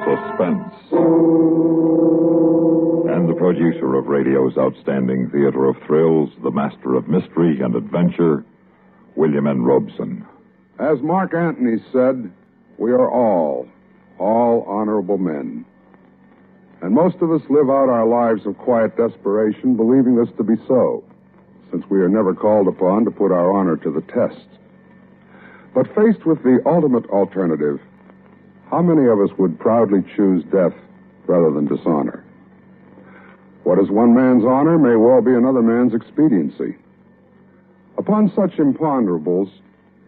Suspense. And the producer of radio's outstanding theater of thrills, the master of mystery and adventure, William N. Robeson. As Mark Antony said, we are all honorable men. And most of us live out our lives of quiet desperation, believing this to be so, since we are never called upon to put our honor to the test. But faced with the ultimate alternative, how many of us would proudly choose death rather than dishonor? What is one man's honor may well be another man's expediency. Upon such imponderables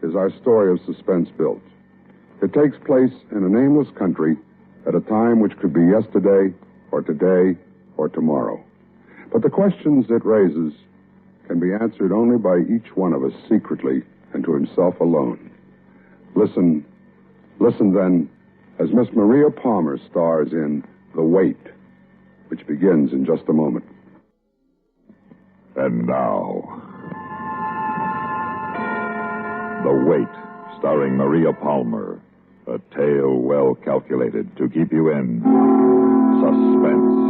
is our story of suspense built. It takes place in a nameless country at a time which could be yesterday or today or tomorrow. But the questions it raises can be answered only by each one of us secretly and to himself alone. Listen then, as Miss Maria Palmer stars in The Wait, which begins in just a moment. And now, The Wait, starring Maria Palmer, a tale well calculated to keep you in suspense.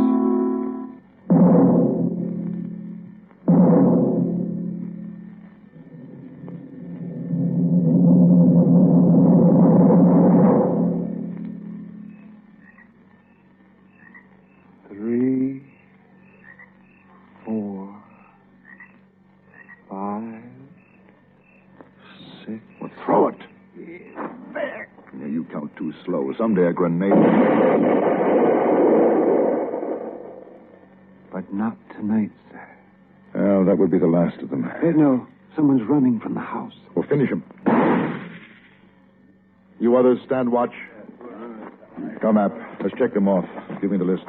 Someday a grenade. But not tonight, sir. Well, that would be the last of them. No, someone's running from the house. Well, finish him. You others stand watch. Come, App. Let's check them off. Give me the list.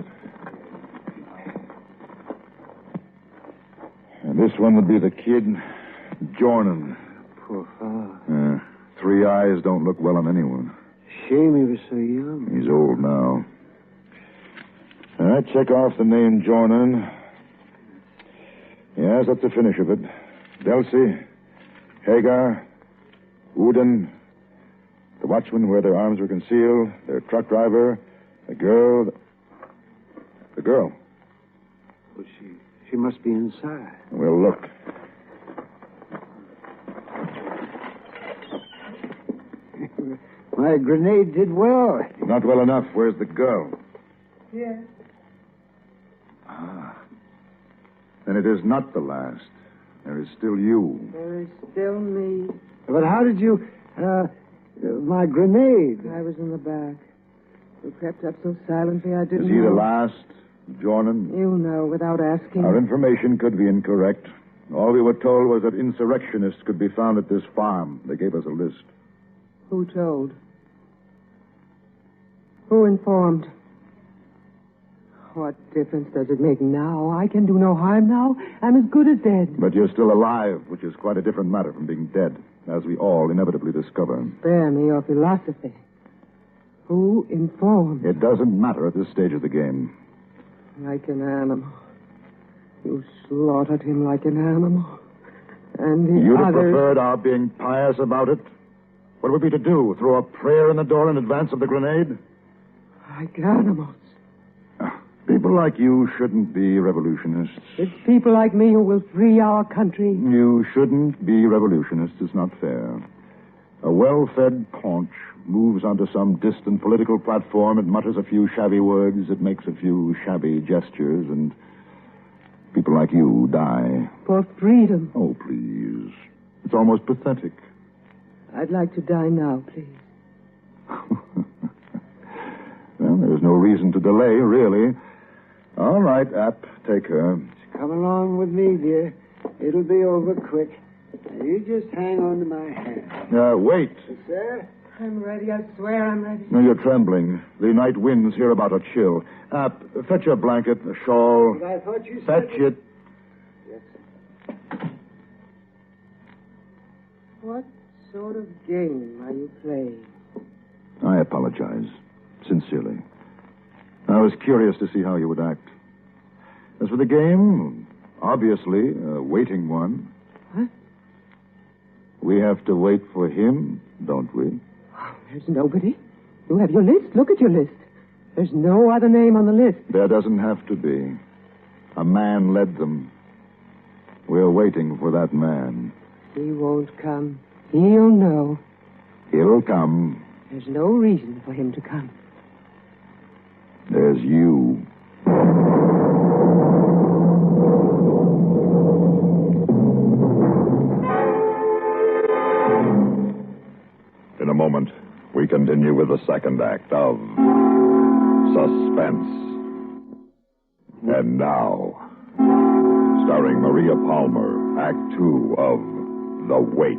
And this one would be the kid, Jornan. Poor fellow. 3 eyes don't look well on anyone. Shame he was so young. He's old now. All right, check off the name Jornan. Yes, that's the finish of it. Delsey, Hagar, Wooden, the watchman where their arms were concealed, their truck driver, the girl. The girl. Well, she must be inside. We'll look. My grenade did well. Not well enough. Where's the girl? Yes. Then it is not the last. There is still you. There is still me. But how did you... my grenade? I was in the back. You crept up so silently I didn't Is he know. the last, Jornan? You know, without asking. Our information could be incorrect. All we were told was that insurrectionists could be found at this farm. They gave us a list. Who told? Who informed? What difference does it make now? I can do no harm now. I'm as good as dead. But you're still alive, which is quite a different matter from being dead, as we all inevitably discover. Spare me your philosophy. Who informed? It doesn't matter at this stage of the game. Like an animal. You slaughtered him like an animal. And the You'd have others... preferred our being pious about it? What would we to do? Throw a prayer in the door in advance of the grenade? Like animals. People like you shouldn't be revolutionists. It's people like me who will free our country. You shouldn't be revolutionists. It's not fair. A well-fed paunch moves onto some distant political platform. It mutters a few shabby words. It makes a few shabby gestures. And people like you die. For freedom. Oh, please. It's almost pathetic. I'd like to die now, please. Well, there's no reason to delay, really. All right, App, take her. Come along with me, dear. It'll be over quick. Now, you just hang on to my hand. Wait. Sir? I'm ready. I swear I'm ready. No, you're trembling. The night winds here about a chill. App, fetch a blanket, a shawl. But I thought you said... Fetch it. Yes, sir. What sort of game are you playing? I apologize. Sincerely. I was curious to see how you would act. As for the game, obviously, a waiting one. What? We have to wait for him, don't we? Oh, there's nobody. You have your list. Look at your list. There's no other name on the list. There doesn't have to be. A man led them. We're waiting for that man. He won't come. He'll know. He'll come. There's no reason for him to come. There's you. In a moment, we continue with the second act of Suspense. And now, starring Maria Palmer, Act 2 of The Wait.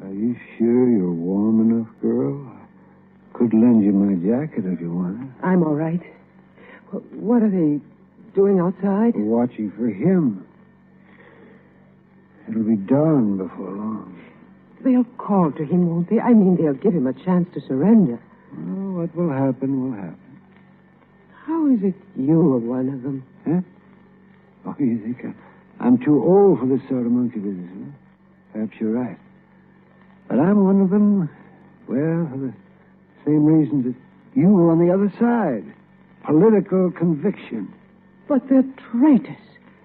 Are you sure you're warm enough, girl? I could lend you my jacket if you want it. I'm all right. What are they doing outside? We're watching for him. It'll be dawn before long. They'll call to him, won't they? I mean, they'll give him a chance to surrender. Well, what will happen will happen. How is it you are one of them? Huh? Oh, you think I'm too old for this sort of monkey business, huh? Perhaps you're right. But I'm one of them, well, for the same reasons that you were on the other side. Political conviction. But they're traitors.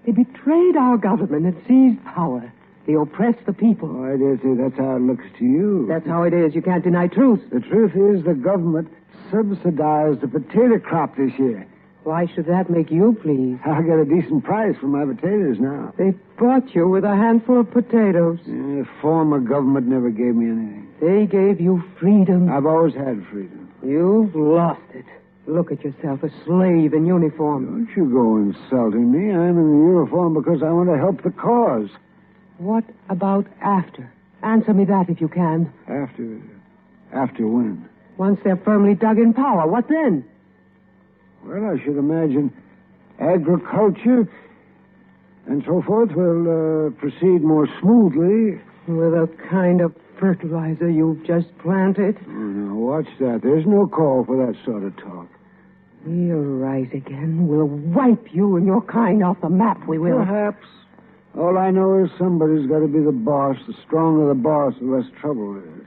They betrayed our government and seized power. They oppressed the people. Oh, I dare say that's how it looks to you. That's how it is. You can't deny truth. The truth is the government subsidized the potato crop this year. Why should that make you pleased? I get a decent price for my potatoes now. They bought you with a handful of potatoes. The former government never gave me anything. They gave you freedom. I've always had freedom. You've lost it. Look at yourself, a slave in uniform. Don't you go insulting me. I'm in the uniform because I want to help the cause. What about after? Answer me that if you can. After when? Once they're firmly dug in power, what then? Well, I should imagine agriculture and so forth will proceed more smoothly. With a kind of fertilizer you've just planted. Oh, now, watch that. There's no call for that sort of talk. We'll rise again. We'll wipe you and your kind off the map, we will. Perhaps. All I know is somebody's got to be the boss. The stronger the boss, the less trouble there is.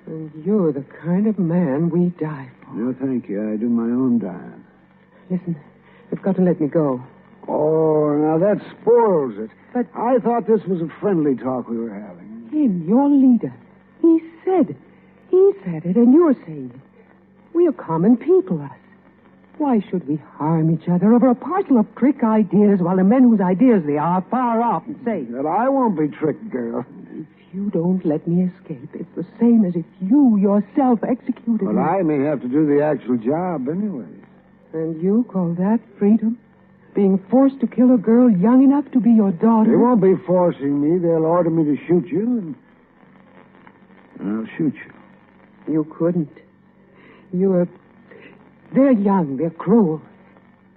And you're the kind of man we die for. No, thank you. I do my own dying. Listen, you've got to let me go. Oh, now that spoils it. But I thought this was a friendly talk we were having. him, your leader, he said it, and you're saying it. We are common people, us. Why should we harm each other over a parcel of trick ideas while the men whose ideas they are far off and safe? But I won't be tricked, girl. If you don't let me escape, it's the same as if you yourself executed me. Well, I may have to do the actual job anyway. And you call that freedom? Being forced to kill a girl young enough to be your daughter? They won't be forcing me. They'll order me to shoot you, and I'll shoot you. You couldn't. They're young, they're cruel,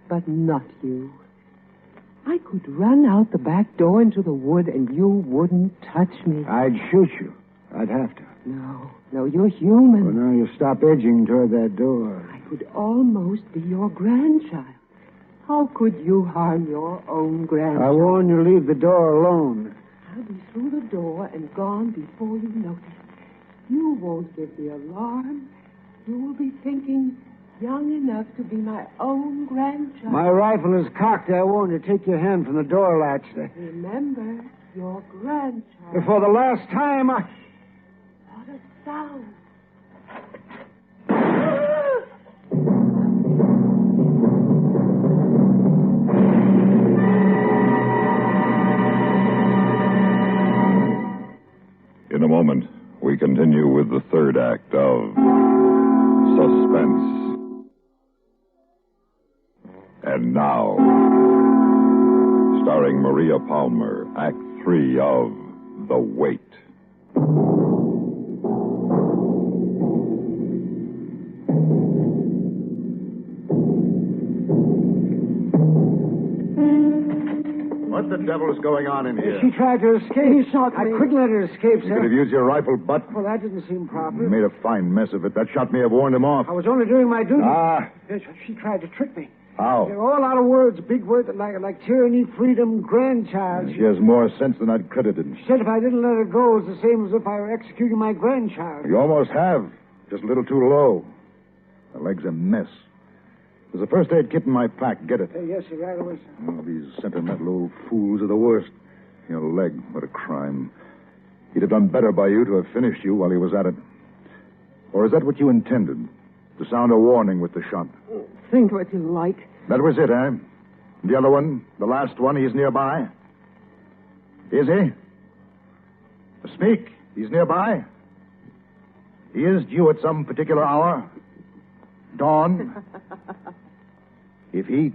but not you. I could run out the back door into the wood and you wouldn't touch me. I'd shoot you. I'd have to. No, you're human. Well, now you stop edging toward that door. I could almost be your grandchild. How could you harm your own grandchild? I warn you, leave the door alone. I'll be through the door and gone before you notice. You won't give the alarm. You will be thinking, young enough to be my own grandchild. My rifle is cocked. I warn you, take your hand from the door latch. Remember, your grandchild. Before the last time, What a sound. In a moment, we continue with the third act of Suspense. And now, starring Maria Palmer, Act 3 of The Wait. What the devil is going on in here? she tried to escape. He shot I me. couldn't let her escape, You sir. could have used your rifle butt. Well, that didn't seem proper. You made a fine mess of it. That shot may have warned him off. I was only doing my duty. Ah, She tried to trick me. How? They're all out of words, big words like tyranny, freedom, grandchild. She has more sense than I'd credited. She said if I didn't let her go, it's the same as if I were executing my grandchild. You almost have. Just a little too low. The leg's a mess. There's a first aid kit in my pack. Get it. Yes, sir, right away, sir. Oh, these sentimental old fools are the worst. Your leg, what a crime. He'd have done better by you to have finished you while he was at it. Or is that what you intended? To sound a warning with the shot? Think what you like. That was it, eh? The other one, the last one, he's nearby? Is he? Speak. He's nearby? He is due at some particular hour? Dawn? If he...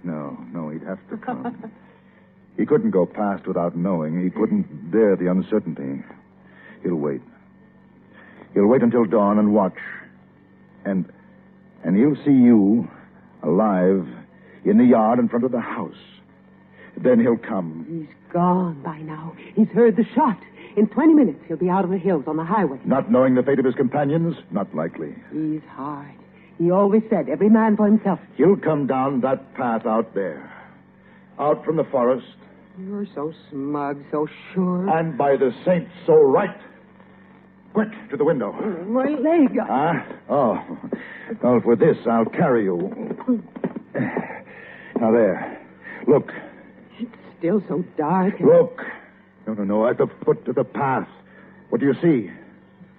No, he'd have to come. He couldn't go past without knowing. He couldn't dare the uncertainty. He'll wait. He'll wait until dawn and watch. And he'll see you alive in the yard in front of the house. Then he'll come. He's gone by now. He's heard the shot. In 20 minutes, he'll be out of the hills on the highway. Not knowing the fate of his companions? Not likely. He's hard. He always said, every man for himself. He'll come down that path out there. Out from the forest. You're so smug, so sure. And by the saints, so right. Quick, to the window. My leg. Well, for this, I'll carry you. Now, there. Look. It's still so dark. Look. No, at the foot of the path. What do you see?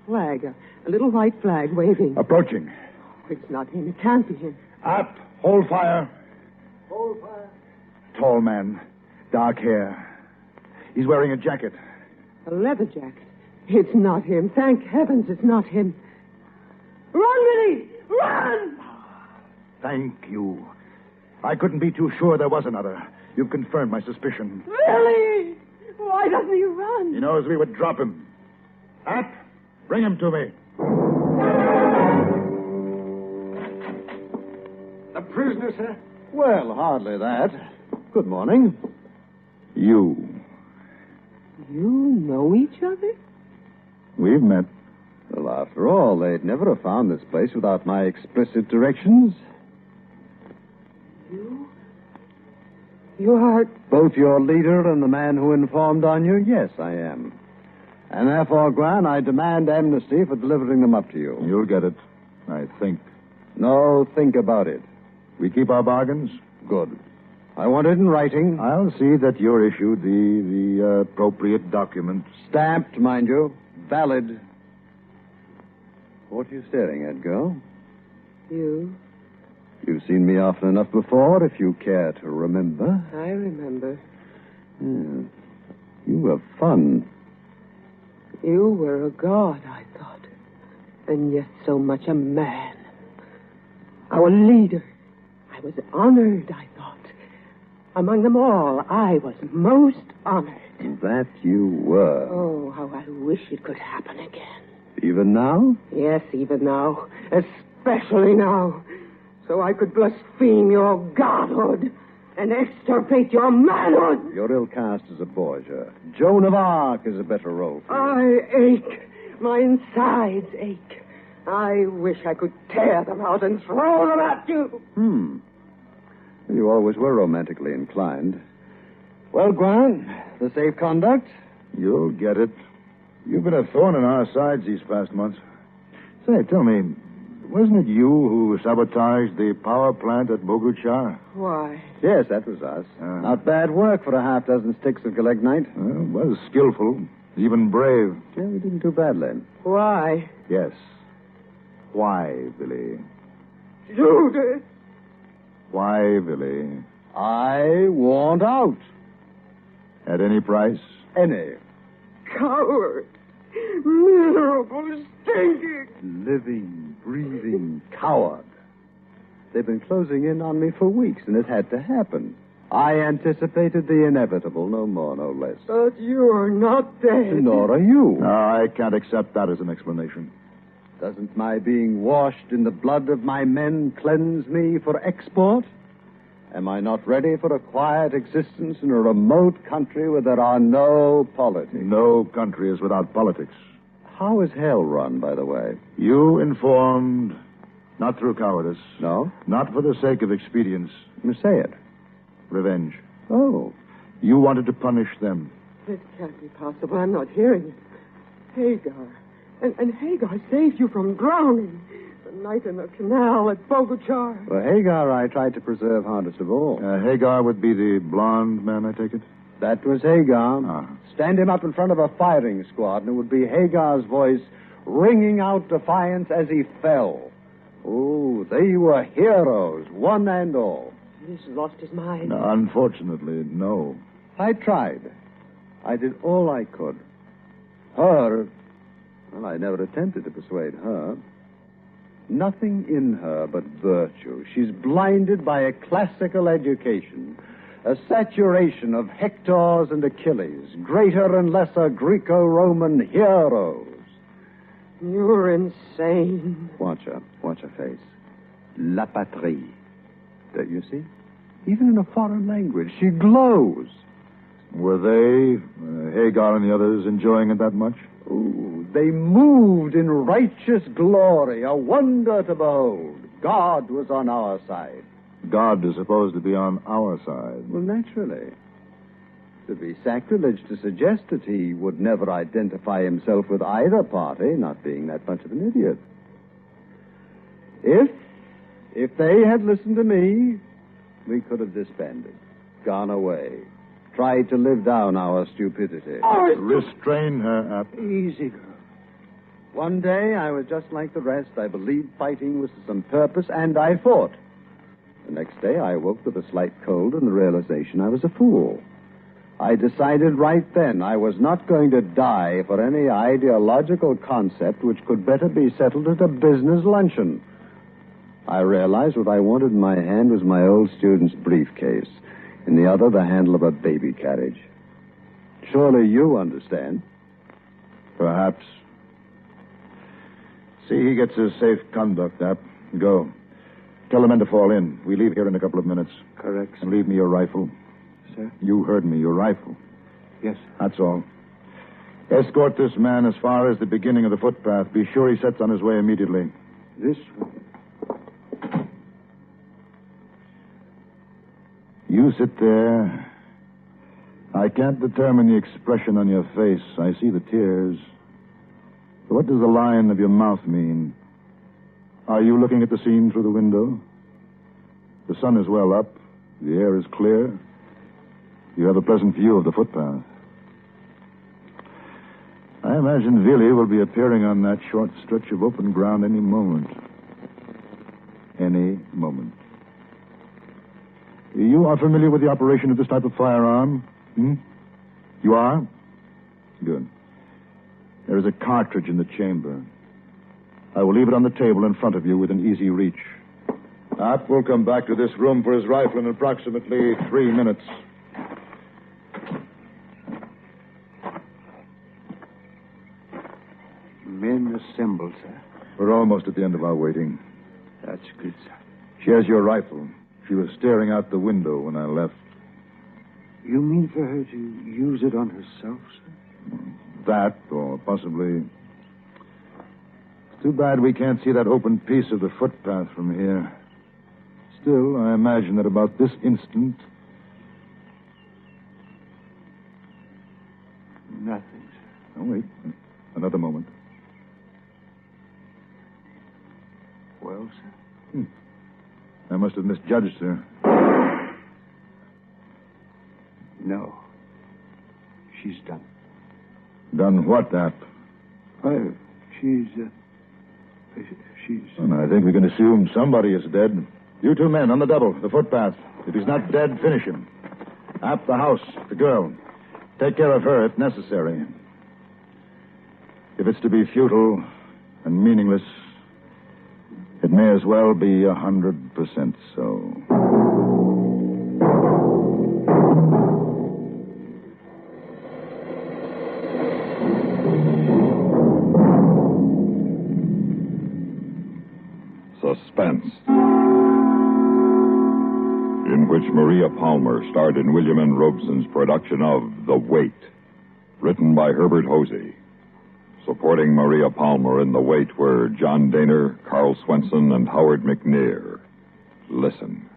Flag. A little white flag waving. Approaching. It's not him. It can't be him. Up. Hold fire. Hold fire. Tall man. Dark hair. He's wearing a jacket. A leather jacket. It's not him. Thank heavens it's not him. Run, Billy! Run! Thank you. I couldn't be too sure there was another. You've confirmed my suspicion. Billy! Why doesn't he run? He knows we would drop him. Up! Bring him to me. The prisoner, sir? Well, hardly that. Good morning. You. You know each other? We've met. Well, after all, they'd never have found this place without my explicit directions. You are... Both your leader and the man who informed on you? Yes, I am. And therefore, Gran, I demand amnesty for delivering them up to you. You'll get it, I think. No, think about it. We keep our bargains? Good. I want it in writing. I'll see that you're issued the appropriate document. Stamped, mind you. Valid. What are you staring at, girl? You. You've seen me often enough before, if you care to remember. I remember. Yeah. You were fun. You were a god, I thought. And yet so much a man. Our leader. I was honored, I thought. Among them all, I was most honored. That you were. Oh, how I wish it could happen again. Even now? Yes, even now. Especially now. So I could blaspheme your godhood and extirpate your manhood. You're ill cast as a Borgia. Joan of Arc is a better role for I ache. My insides ache. I wish I could tear them out and throw them at you. You always were romantically inclined. Well, Gran, the safe conduct? You'll get it. You've been a thorn in our sides these past months. Say, tell me, wasn't it you who sabotaged the power plant at Bogart? Why? Yes, that was us. Not bad work for a half-dozen sticks of gelignite. Well, it was skillful, even brave. Yeah, we didn't do badly. Why? Yes. Why, Billy? Judith. Why, Billy? I want out. At any price? Any. Coward. Miserable, stinking. Living, breathing coward. They've been closing in on me for weeks, and it had to happen. I anticipated the inevitable, no more, no less. But you're not dead. Nor are you. No, I can't accept that as an explanation. Doesn't my being washed in the blood of my men cleanse me for export? Am I not ready for a quiet existence in a remote country where there are no politics? No country is without politics. How is hell run, by the way? You informed, Not through cowardice. No? Not for the sake of expedience. Say it. Revenge. Oh. You wanted to punish them. It can't be possible. I'm not hearing it. Hagar. And Hagar saved you from drowning. The night in the canal at Bogart. Well, Hagar I tried to preserve hardest of all. Hagar would be the blonde man, I take it? That was Hagar. Ah. Stand him up in front of a firing squad, and it would be Hagar's voice ringing out defiance as he fell. Oh, they were heroes, one and all. He's lost his mind. No, unfortunately, no. I tried. I did all I could. Her, well, I never attempted to persuade her. Nothing in her but virtue. She's blinded by a classical education, a saturation of Hectors and Achilles, greater and lesser Greco-Roman heroes. You're insane. Watch her face. La patrie. Don't you see? Even in a foreign language, she glows. Were they, Hagar and the others, enjoying it that much? Ooh, they moved in righteous glory, a wonder to behold. God was on our side. God is supposed to be on our side. Well, naturally. It would be sacrilege to suggest that he would never identify himself with either party, not being that much of an idiot. If they had listened to me, we could have disbanded, gone away, tried to live down our stupidity. Restrain her, App. Easy, girl. One day, I was just like the rest. I believed fighting was to some purpose, and I fought. The next day, I awoke with a slight cold and the realization I was a fool. I decided right then I was not going to die for any ideological concept which could better be settled at a business luncheon. I realized what I wanted in my hand was my old student's briefcase. In the other, the handle of a baby carriage. Surely you understand. Perhaps. See, he gets his safe conduct, App. Go. Tell the men to fall in. We leave here in a couple of minutes. Correct, And leave me your rifle. sir. You heard me, your rifle. Yes. That's all. Escort this man as far as the beginning of the footpath. Be sure he sets on his way immediately. This one. You sit there. I can't determine the expression on your face. I see the tears. What does the line of your mouth mean? Are you looking at the scene through the window? The sun is well up. The air is clear. You have a pleasant view of the footpath. I imagine Willie will be appearing on that short stretch of open ground any moment. Any moment. You are familiar with the operation of this type of firearm? You are? Good. There is a cartridge in the chamber. I will leave it on the table in front of you within easy reach. App will come back to this room for his rifle in approximately 3 minutes. Men assembled, sir. We're almost at the end of our waiting. That's good, sir. She has your rifle. She was staring out the window when I left. You mean for her to use it on herself, sir? That, or possibly... It's too bad we can't see that open piece of the footpath from here. Still, I imagine that about this instant... Nothing, sir. Oh, wait. Another moment. Well, sir? I must have misjudged her. No. She's done. Done what, App? She's... Well, I think we can assume somebody is dead. You two men, on the double, the footpath. If he's not dead, finish him. App, the house, the girl. Take care of her if necessary. If it's to be futile and meaningless, it may as well be 100% so. Suspense, in which Maria Palmer starred in William N. Robeson's production of The Wait, written by Herbet Jose. Supporting Maria Palmer in the wait were John Dehner, Carl Swenson, and Howard McNear. Listen.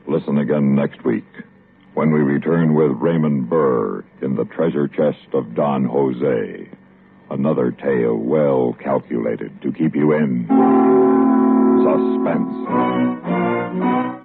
Listen again next week when we return with Raymond Burr in the treasure chest of Don Jose. Another tale well calculated to keep you in suspense.